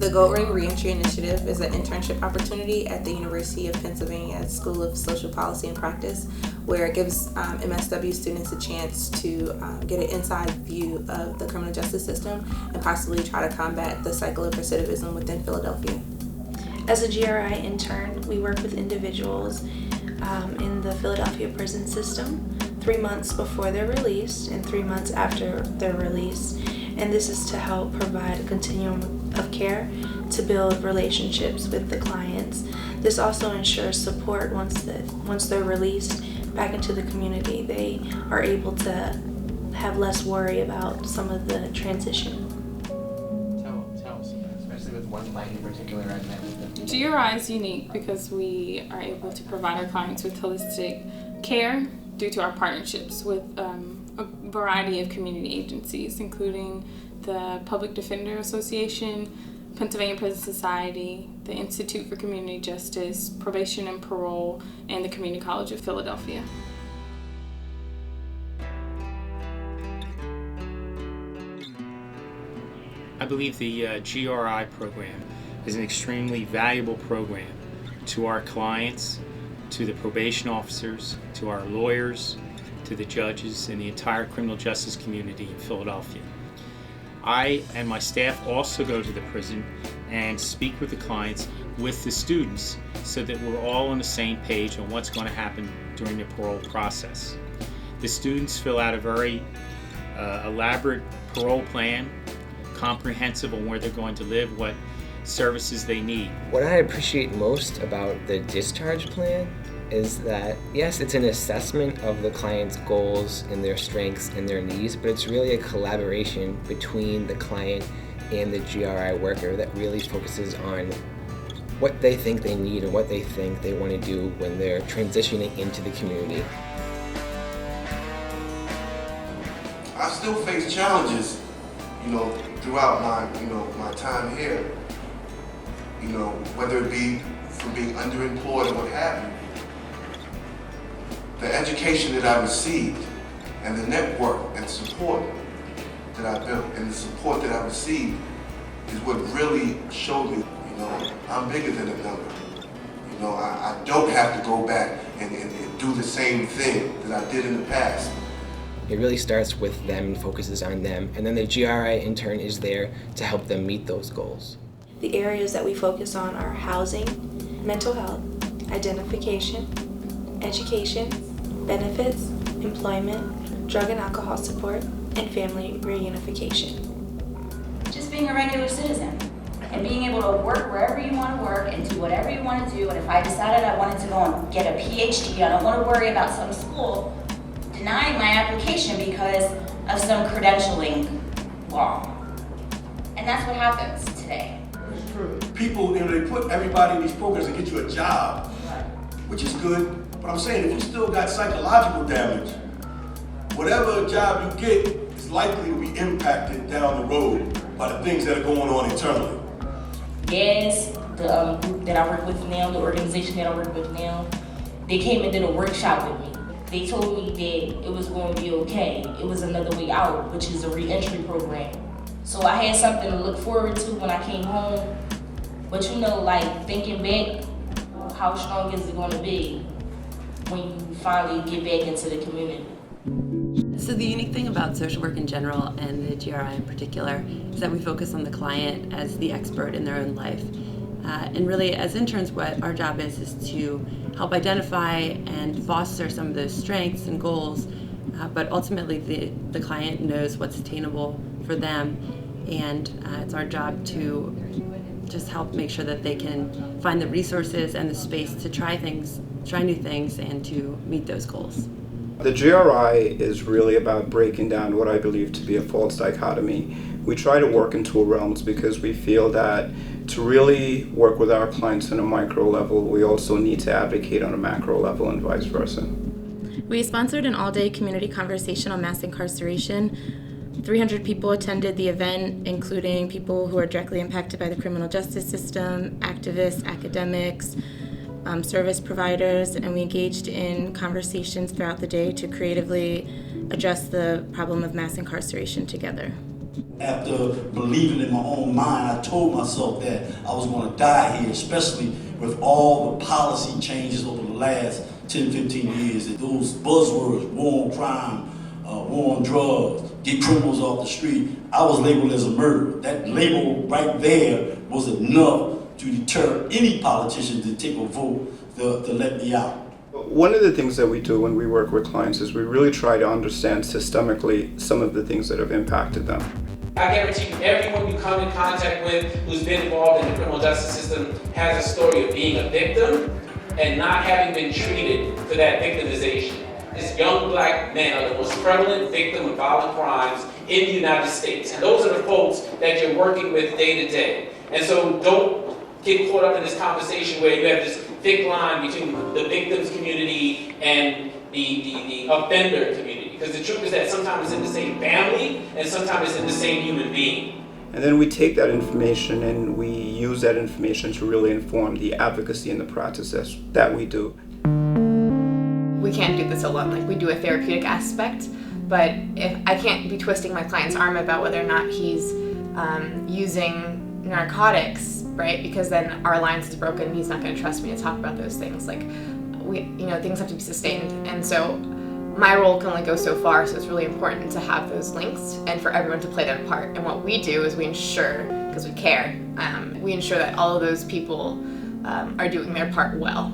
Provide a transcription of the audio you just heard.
The Goldring Reentry Initiative is an internship opportunity at the University of Pennsylvania School of Social Policy and Practice, where it gives MSW students a chance to get an inside view of the criminal justice system and possibly try to combat the cycle of recidivism within Philadelphia. As a GRI intern, we work with individuals in the Philadelphia prison system 3 months before they're released and 3 months after they're released. And this is to help provide a continuum of care to build relationships with the clients. This also ensures support once they're released back into the community. They are able to have less worry about some of the transition. Tell us about it, especially with one client in particular I've met with them. GRI is unique because we are able to provide our clients with holistic care due to our partnerships with a variety of community agencies, including the Public Defender Association, Pennsylvania Prison Society, the Institute for Community Justice, Probation and Parole, and the Community College of Philadelphia. I believe the GRI program is an extremely valuable program to our clients, to the probation officers, to our lawyers, to the judges, and the entire criminal justice community in Philadelphia. I and my staff also go to the prison and speak with the clients, with the students, so that we're all on the same page on what's going to happen during the parole process. The students fill out a very elaborate parole plan, comprehensive on where they're going to live, what services they need. What I appreciate most about the discharge plan is that, yes, it's an assessment of the client's goals and their strengths and their needs, but it's really a collaboration between the client and the GRI worker that really focuses on what they think they need and what they think they want to do when they're transitioning into the community. I still face challenges, throughout my time here, whether it be from being underemployed or what have you. The education that I received and the network and support that I built and the support that I received is what really showed me, I'm bigger than a number. I don't have to go back and do the same thing that I did in the past. It really starts with them and focuses on them, and then the GRI intern is there to help them meet those goals. The areas that we focus on are housing, mental health, identification, education, benefits, employment, drug and alcohol support, and family reunification. Just being a regular citizen and being able to work wherever you want to work and do whatever you want to do. And if I decided I wanted to go and get a PhD, I don't want to worry about some school denying my application because of some credentialing law. And that's what happens today. People, they put everybody in these programs to get you a job, which is good. But I'm saying if you still got psychological damage, whatever job you get is likely to be impacted down the road by the things that are going on internally. Yes, the group that I work with now, the organization that I work with now, they came and did a workshop with me. They told me that it was going to be okay. It was another way out, which is a reentry program. So I had something to look forward to when I came home. But thinking back, how strong is it going to be when you finally get back into the community? So the unique thing about social work in general and the GRI in particular is that we focus on the client as the expert in their own life. And really, as interns, what our job is to help identify and foster some of those strengths and goals, but ultimately the client knows what's attainable for them, and it's our job to just help make sure that they can find the resources and the space to try new things, and to meet those goals. The GRI is really about breaking down what I believe to be a false dichotomy. We try to work in two realms because we feel that to really work with our clients on a micro level, we also need to advocate on a macro level and vice versa. We sponsored an all-day community conversation on mass incarceration. 300 people attended the event, including people who are directly impacted by the criminal justice system, activists, academics, service providers, and we engaged in conversations throughout the day to creatively address the problem of mass incarceration together. After believing in my own mind, I told myself that I was going to die here, especially with all the policy changes over the last 10, 15 years. Those buzzwords, war on crime, war on drugs, get criminals off the street. I was labeled as a murderer. That label right there was enough to deter any politician to take a vote to let me out. One of the things that we do when we work with clients is we really try to understand systemically some of the things that have impacted them. I guarantee you, everyone you come in contact with who's been involved in the criminal justice system has a story of being a victim and not having been treated for that victimization. This young black men are the most prevalent victim of violent crimes in the United States. And those are the folks that you're working with day to day. And so don't get caught up in this conversation where you have this thick line between the victims community and the offender community. Because the truth is that sometimes it's in the same family and sometimes it's in the same human being. And then we take that information and we use that information to really inform the advocacy and the practices that we do. We can't do this alone. Like, we do a therapeutic aspect, but if I can't be twisting my client's arm about whether or not he's using narcotics, right? Because then our alliance is broken and he's not going to trust me to talk about those things. Like, things have to be sustained. And so my role can only go so far, so it's really important to have those links and for everyone to play their part. And what we do is we ensure, because we care, we ensure that all of those people are doing their part well.